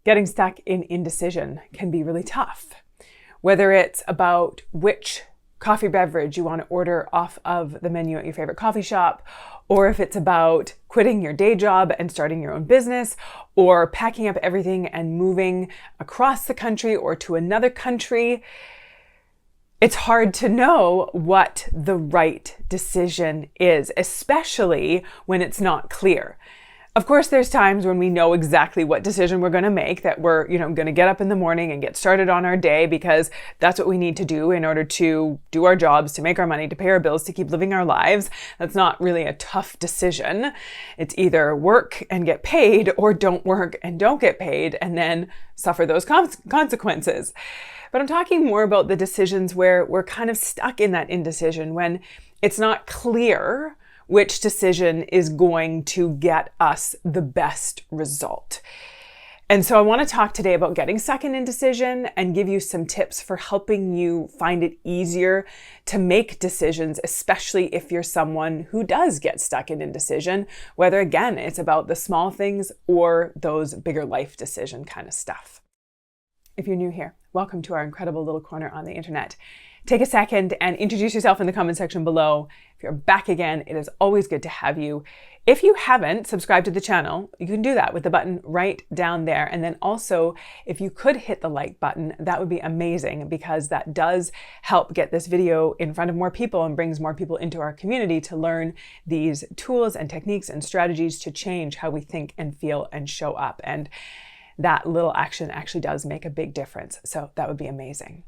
Getting stuck in indecision can be really tough. Whether it's about which coffee beverage you want to order off of the menu at your favorite coffee shop, or if it's about quitting your day job and starting your own business, or packing up everything and moving across the country or to another country, it's hard to know what the right decision is, especially when it's not clear. Of course, there's times when we know exactly what decision we're going to make, that we're, going to get up in the morning and get started on our day because that's what we need to do in order to do our jobs, to make our money, to pay our bills, to keep living our lives. That's not really a tough decision. It's either work and get paid or don't work and don't get paid and then suffer those consequences. But I'm talking more about the decisions where we're kind of stuck in that indecision, when it's not clear which decision is going to get us the best result. And so I want to talk today about getting stuck in indecision and give you some tips for helping you find it easier to make decisions, especially if you're someone who does get stuck in indecision, whether again, it's about the small things or those bigger life decision kind of stuff. If you're new here, welcome to our incredible little corner on the internet. Take a second and introduce yourself in the comment section below. If you're back again, it is always good to have you. If you haven't subscribed to the channel, you can do that with the button right down there. And then also, if you could hit the like button, that would be amazing, because that does help get this video in front of more people and brings more people into our community to learn these tools and techniques and strategies to change how we think and feel and show up. And that little action actually does make a big difference. So that would be amazing.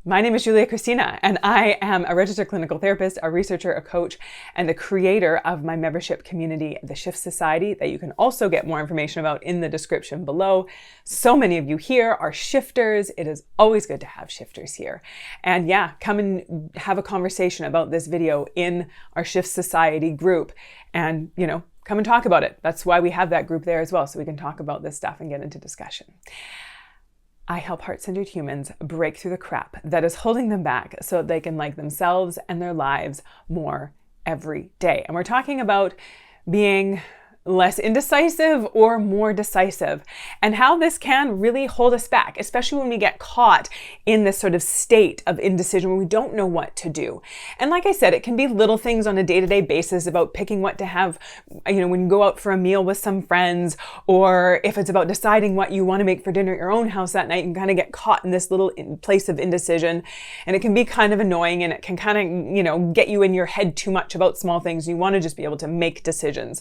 My name is Kristina, and I am a registered clinical therapist, a researcher, a coach, and the creator of my membership community, the Shift Society, that you can also get more information about in the description below. So many of you here are shifters. It is always good to have shifters here. And come and have a conversation about this video in our Shift Society group, and come and talk about it. That's why we have that group there as well, so we can talk about this stuff and get into discussion. I help heart-centered humans break through the crap that is holding them back so that they can like themselves and their lives more every day. And we're talking about being less indecisive or more decisive, and how this can really hold us back, especially when we get caught in this sort of state of indecision where we don't know what to do. And like I said, it can be little things on a day-to-day basis about picking what to have, when you go out for a meal with some friends, or if it's about deciding what you want to make for dinner at your own house that night, you can kind of get caught in this little place of indecision, and it can be kind of annoying, and it can kind of, get you in your head too much about small things. You want to just be able to make decisions.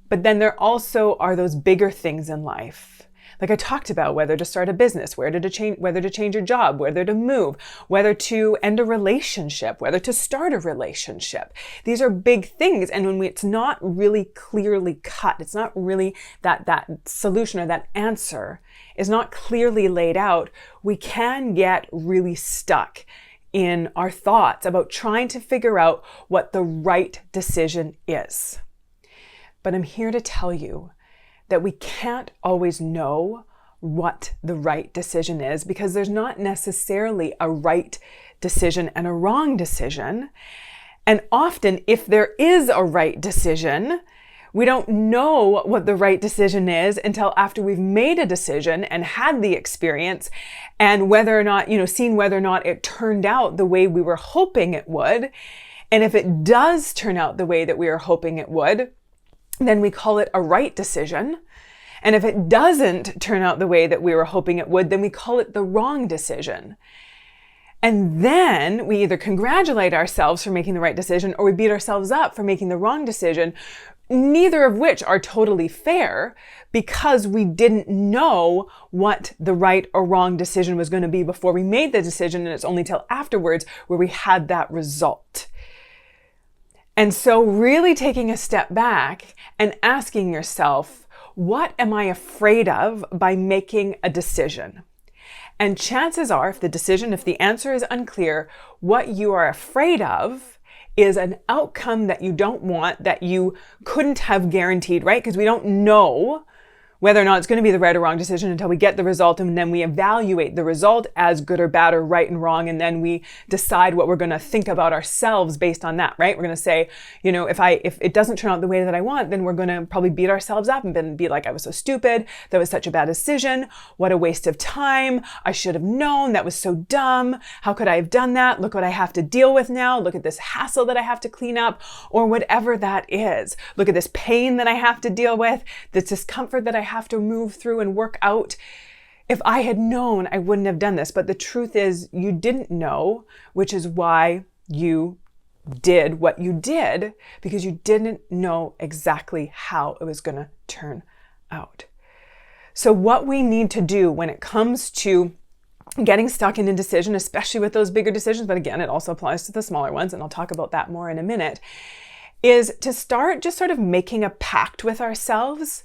But then there also are those bigger things in life. Like I talked about, whether to start a business, whether to change your job, whether to move, whether to end a relationship, whether to start a relationship. These are big things. And when it's not really clearly cut, it's not really that solution or that answer is not clearly laid out, we can get really stuck in our thoughts about trying to figure out what the right decision is. But I'm here to tell you that we can't always know what the right decision is, because there's not necessarily a right decision and a wrong decision. And often, if there is a right decision, we don't know what the right decision is until after we've made a decision and had the experience, and whether or not, seen whether or not it turned out the way we were hoping it would. And if it does turn out the way that we were hoping it would, then we call it a right decision. And if it doesn't turn out the way that we were hoping it would, then we call it the wrong decision. And then we either congratulate ourselves for making the right decision, or we beat ourselves up for making the wrong decision, neither of which are totally fair, because we didn't know what the right or wrong decision was going to be before we made the decision, and it's only till afterwards where we had that result. And so really taking a step back and asking yourself, what am I afraid of by making a decision? And chances are, if the answer is unclear, what you are afraid of is an outcome that you don't want, that you couldn't have guaranteed, right? Because we don't know whether or not it's going to be the right or wrong decision until we get the result, and then we evaluate the result as good or bad or right and wrong, and then we decide what we're going to think about ourselves based on that, right? We're going to say, if it doesn't turn out the way that I want, then we're going to probably beat ourselves up and be like, I was so stupid, that was such a bad decision, what a waste of time, I should have known, that was so dumb, how could I have done that, look what I have to deal with now, look at this hassle that I have to clean up, or whatever that is, look at this pain that I have to deal with, this discomfort that I have to move through and work out. If I had known, I wouldn't have done this. But the truth is, you didn't know, which is why you did what you did, because you didn't know exactly how it was going to turn out. So what we need to do when it comes to getting stuck in indecision, especially with those bigger decisions, but again, it also applies to the smaller ones, and I'll talk about that more in a minute, is to start just sort of making a pact with ourselves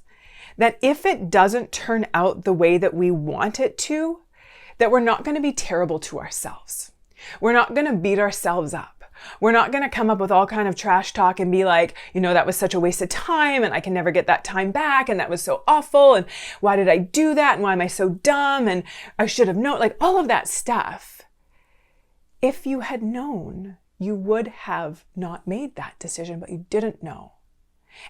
that if it doesn't turn out the way that we want it to, that we're not going to be terrible to ourselves. We're not going to beat ourselves up. We're not going to come up with all kind of trash talk and be like, that was such a waste of time and I can never get that time back and that was so awful and why did I do that and why am I so dumb and I should have known, like all of that stuff. If you had known, you would have not made that decision, but you didn't know.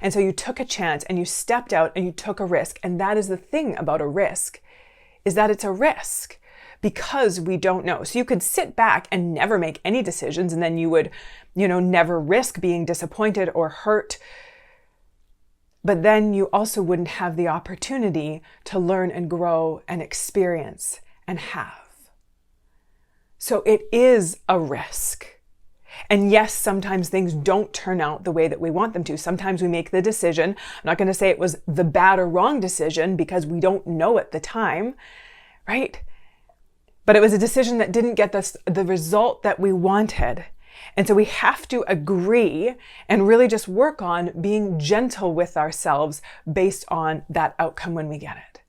And so you took a chance and you stepped out and you took a risk. And that is the thing about a risk, is that it's a risk because we don't know. So you could sit back and never make any decisions and then you would, never risk being disappointed or hurt. But then you also wouldn't have the opportunity to learn and grow and experience and have. So it is a risk. And yes, sometimes things don't turn out the way that we want them to. Sometimes we make the decision. I'm not going to say it was the bad or wrong decision because we don't know at the time, right? But it was a decision that didn't get us the result that we wanted. And so we have to agree and really just work on being gentle with ourselves based on that outcome when we get it.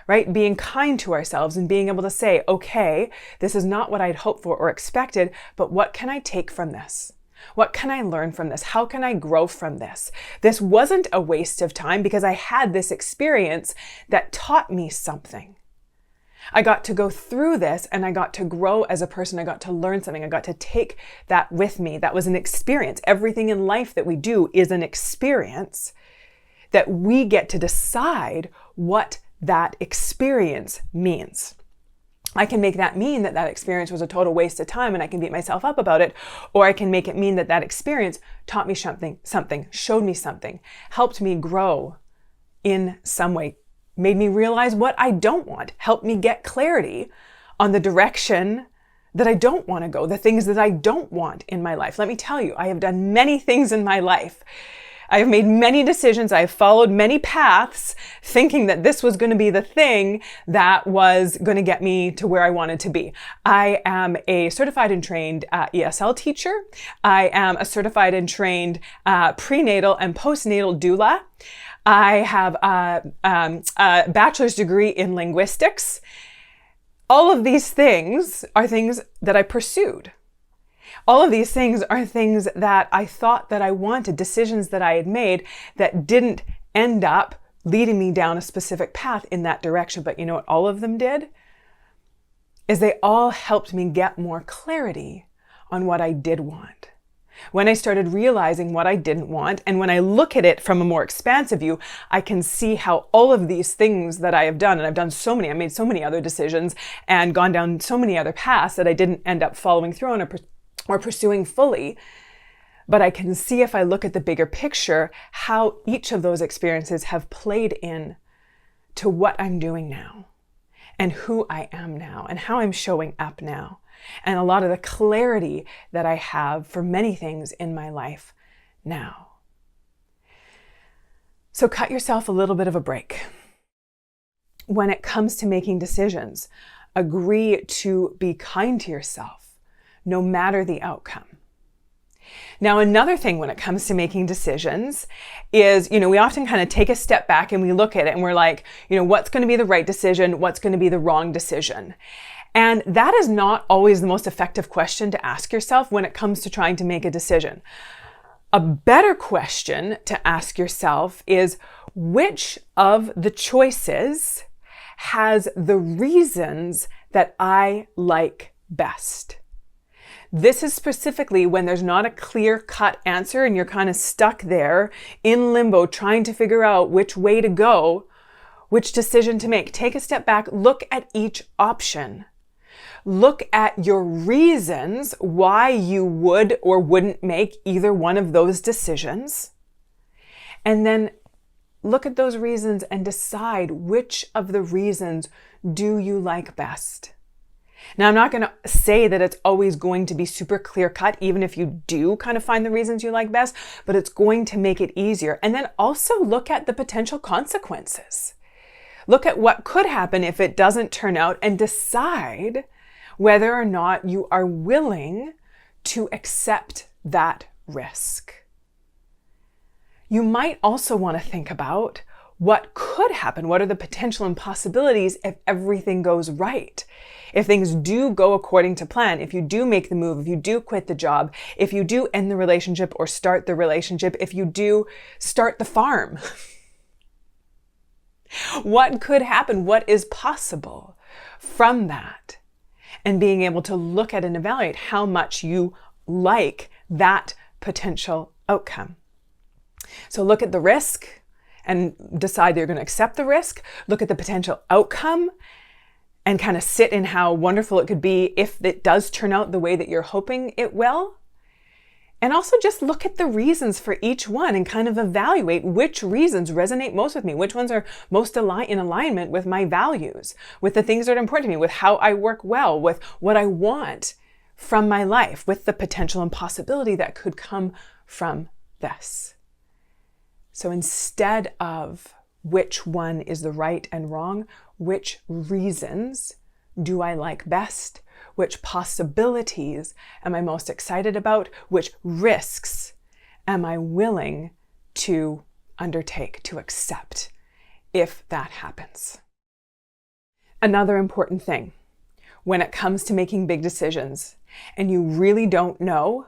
Right? Being kind to ourselves and being able to say, okay, this is not what I'd hoped for or expected, but what can I take from this? What can I learn from this? How can I grow from this? This wasn't a waste of time because I had this experience that taught me something. I got to go through this and I got to grow as a person. I got to learn something. I got to take that with me. That was an experience. Everything in life that we do is an experience that we get to decide what that experience means. I can make that mean that that experience was a total waste of time and I can beat myself up about it, or I can make it mean that that experience taught me something, showed me something, helped me grow in some way, made me realize what I don't want, helped me get clarity on the direction that I don't want to go, the things that I don't want in my life. Let me tell you, I have done many things in my life. I have made many decisions. I have followed many paths thinking that this was going to be the thing that was going to get me to where I wanted to be. I am a certified and trained ESL teacher. I am a certified and trained prenatal and postnatal doula. I have a bachelor's degree in linguistics. All of these things are things that I pursued. All of these things are things that I thought that I wanted, decisions that I had made that didn't end up leading me down a specific path in that direction. But you know what all of them did? Is they all helped me get more clarity on what I did want. When I started realizing what I didn't want, and when I look at it from a more expansive view, I can see how all of these things that I have done, and I've done so many, I made so many other decisions and gone down so many other paths that I didn't end up following through on or pursuing fully. But I can see, if I look at the bigger picture, how each of those experiences have played in to what I'm doing now and who I am now and how I'm showing up now. And a lot of the clarity that I have for many things in my life now. So cut yourself a little bit of a break. When it comes to making decisions, agree to be kind to yourself, no matter the outcome. Now, another thing when it comes to making decisions is, we often kind of take a step back and we look at it and we're like, what's going to be the right decision? What's going to be the wrong decision? And that is not always the most effective question to ask yourself when it comes to trying to make a decision. A better question to ask yourself is, which of the choices has the reasons that I like best? This is specifically when there's not a clear-cut answer and you're kind of stuck there in limbo trying to figure out which way to go, which decision to make. Take a step back, look at each option. Look at your reasons why you would or wouldn't make either one of those decisions. And then look at those reasons and decide which of the reasons do you like best. Now, I'm not going to say that it's always going to be super clear cut, even if you do kind of find the reasons you like best, but it's going to make it easier. And then also look at the potential consequences. Look at what could happen if it doesn't turn out and decide whether or not you are willing to accept that risk. You might also want to think about what could happen. What are the potential and possibilities if everything goes right? If things do go according to plan, if you do make the move, if you do quit the job, if you do end the relationship or start the relationship, if you do start the farm. What could happen? What is possible from that? And being able to look at and evaluate how much you like that potential outcome. So look at the risk and decide that you're going to accept the risk. Look at the potential outcome and kind of sit in how wonderful it could be if it does turn out the way that you're hoping it will. And also just look at the reasons for each one and kind of evaluate which reasons resonate most with me, which ones are most in alignment with my values, with the things that are important to me, with how I work well, with what I want from my life, with the potential and possibility that could come from this. So instead of which one is the right and wrong, which reasons do I like best? Which possibilities am I most excited about? Which risks am I willing to undertake, to accept, if that happens? Another important thing when it comes to making big decisions, and you really don't know,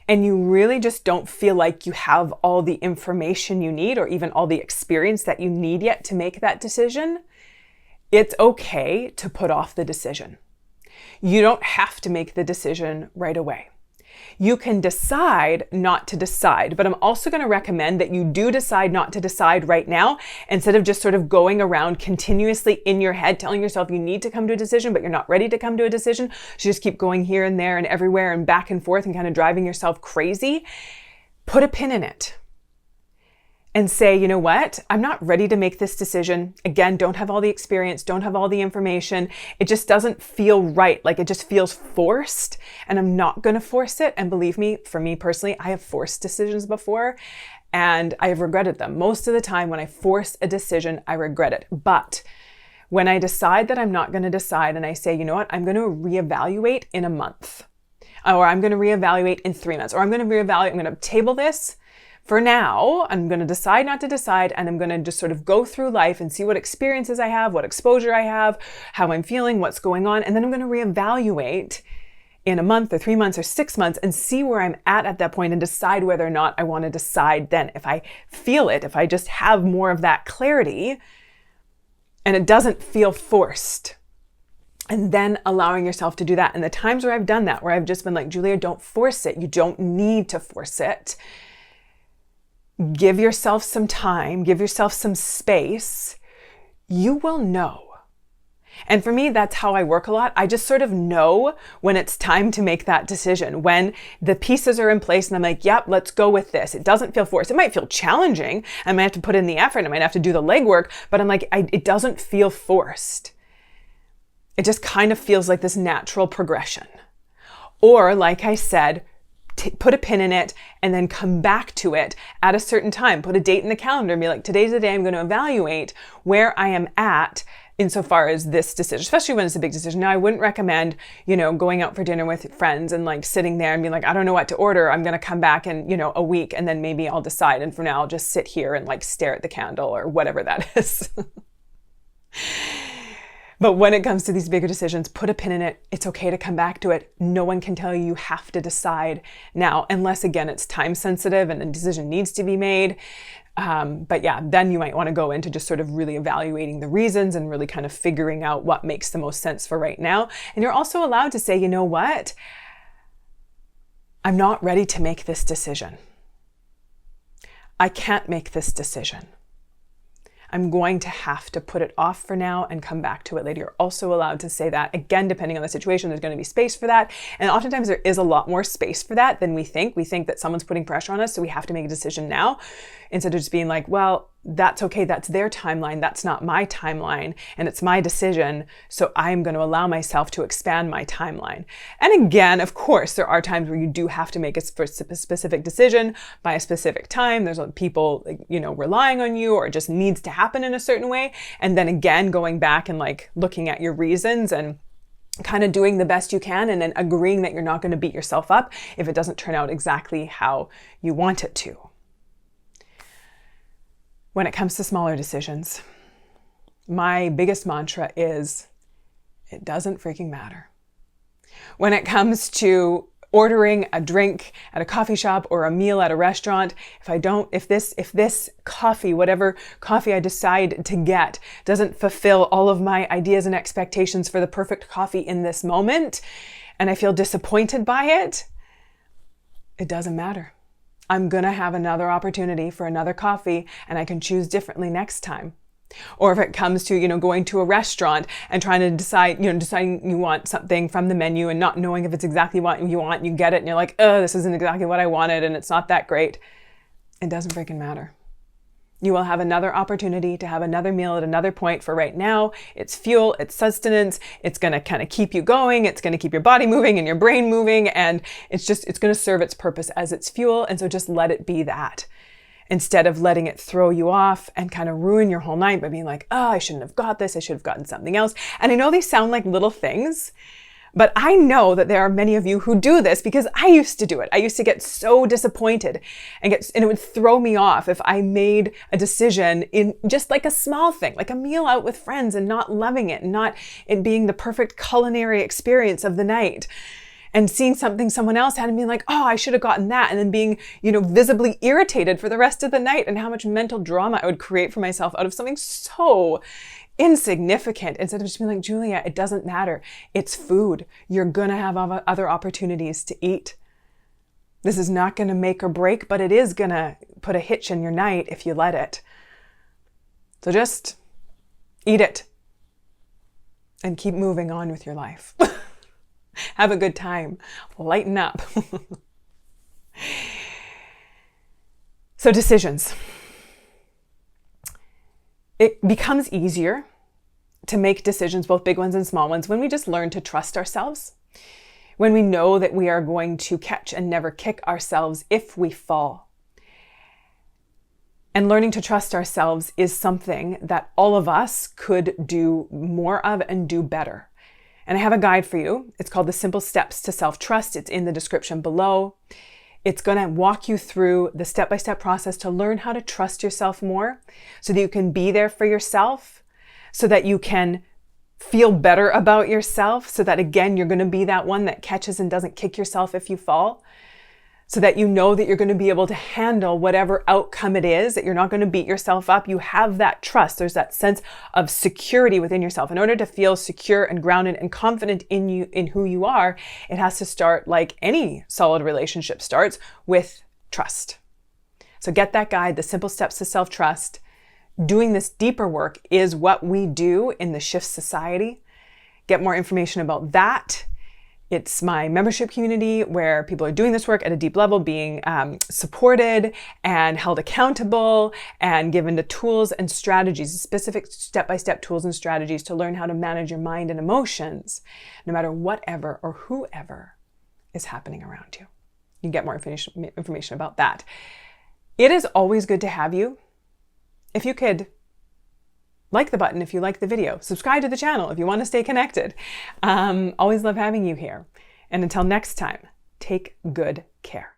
and you really just don't feel like you have all the information you need or even all the experience that you need yet to make that decision, it's okay to put off the decision. You don't have to make the decision right away. You can decide not to decide, but I'm also going to recommend that you do decide not to decide right now instead of just sort of going around continuously in your head telling yourself you need to come to a decision, but you're not ready to come to a decision. So you just keep going here and there and everywhere and back and forth and kind of driving yourself crazy. Put a pin in it and say, you know what? I'm not ready to make this decision. Again, don't have all the experience, don't have all the information. It just doesn't feel right. Like it just feels forced, and I'm not going to force it. And believe me, for me personally, I have forced decisions before and I have regretted them. Most of the time when I force a decision, I regret it. But when I decide that I'm not going to decide and I say, you know what? I'm going to reevaluate in a month, or I'm going to reevaluate in 3 months, or I'm going to reevaluate, I'm going to table this. For now, I'm going to decide not to decide, and I'm going to just sort of go through life and see what experiences I have, what exposure I have, how I'm feeling, what's going on. And then I'm going to reevaluate in a month or 3 months or 6 months and see where I'm at that point and decide whether or not I want to decide then. If I feel it, if I just have more of that clarity and it doesn't feel forced. And then allowing yourself to do that. And the times where I've done that, where I've just been like, Julia, don't force it. You don't need to force it. Give yourself some time, give yourself some space. You will know. And for me, that's how I work a lot. I just sort of know when it's time to make that decision, when the pieces are in place and I'm like, yep, let's go with this. It doesn't feel forced. It might feel challenging. I might have to put in the effort. I might have to do the legwork, but I'm like, it doesn't feel forced. It just kind of feels like this natural progression. Or like I said, put a pin in it and then come back to it at a certain time. Put a date in the calendar and be like, today's the day I'm going to evaluate where I am at insofar as this decision, especially when it's a big decision. Now, I wouldn't recommend, going out for dinner with friends and like sitting there and being like, I don't know what to order. I'm going to come back in, a week and then maybe I'll decide. And for now, I'll just sit here and like stare at the candle or whatever that is. But when it comes to these bigger decisions, put a pin in it. It's okay to come back to it. No one can tell you you have to decide now, unless, again, it's time sensitive and a decision needs to be made. But yeah, then you might want to go into just sort of really evaluating the reasons and really kind of figuring out what makes the most sense for right now. And you're also allowed to say, you know what? I'm not ready to make this decision. I can't make this decision. I'm going to have to put it off for now and come back to it later. You're also allowed to say that. Again, depending on the situation, there's going to be space for that. And oftentimes there is a lot more space for that than we think. We think that someone's putting pressure on us, so we have to make a decision now, instead of just being like, well, that's okay. That's their timeline. That's not my timeline. And it's my decision. So I'm going to allow myself to expand my timeline. And again, of course, there are times where you do have to make a specific decision by a specific time. There's people, relying on you, or it just needs to happen in a certain way. And then again, going back and looking at your reasons and kind of doing the best you can, and then agreeing that you're not going to beat yourself up if it doesn't turn out exactly how you want it to. When it comes to smaller decisions, my biggest mantra is, it doesn't freaking matter. When it comes to ordering a drink at a coffee shop or a meal at a restaurant, if this coffee, whatever coffee I decide to get, doesn't fulfill all of my ideas and expectations for the perfect coffee in this moment, and I feel disappointed by it, it doesn't matter. I'm going to have another opportunity for another coffee, and I can choose differently next time. Or if it comes to, going to a restaurant and trying to deciding you want something from the menu and not knowing if it's exactly what you want, you get it and you're like, oh, this isn't exactly what I wanted and it's not that great. It doesn't freaking matter. You will have another opportunity to have another meal at another point. For right now, it's fuel, it's sustenance, it's going to kind of keep you going, it's going to keep your body moving and your brain moving, and it's going to serve its purpose as its fuel. And so just let it be that, instead of letting it throw you off and kind of ruin your whole night by being like, oh, I shouldn't have got this, I should have gotten something else. And I know they sound like little things, but I know that there are many of you who do this, because I used to do it. I used to get so disappointed and it would throw me off if I made a decision in just like a small thing, like a meal out with friends, and not loving it, and not it being the perfect culinary experience of the night. And seeing something someone else had and being like, oh, I should have gotten that. And then being, visibly irritated for the rest of the night, and how much mental drama I would create for myself out of something so insignificant, instead of just being like, Julia, it doesn't matter. It's food. You're going to have other opportunities to eat. This is not going to make or break, but it is going to put a hitch in your night if you let it. So just eat it and keep moving on with your life. Have a good time. Lighten up. So decisions. It becomes easier to make decisions, both big ones and small ones, when we just learn to trust ourselves, when we know that we are going to catch and never kick ourselves if we fall. And learning to trust ourselves is something that all of us could do more of and do better. And I have a guide for you. It's called The Simple Steps to Self-Trust. It's in the description below. It's going to walk you through the step-by-step process to learn how to trust yourself more, so that you can be there for yourself, so that you can feel better about yourself, so that, again, you're going to be that one that catches and doesn't kick yourself if you fall, so that you know that you're going to be able to handle whatever outcome it is, that you're not going to beat yourself up. You have that trust. There's that sense of security within yourself. In order to feel secure and grounded and confident in you, in who you are, it has to start, like any solid relationship starts, with trust. So get that guide, The Simple Steps to Self-Trust. Doing this deeper work is what we do in the Shift Society. Get more information about that. It's my membership community where people are doing this work at a deep level, being supported and held accountable, and given the tools and strategies, specific step-by-step tools and strategies to learn how to manage your mind and emotions, no matter whatever or whoever is happening around you. You can get more information about that. It is always good to have you. If you could like the button if you like the video, subscribe to the channel if you want to stay connected. Always love having you here. And until next time, take good care.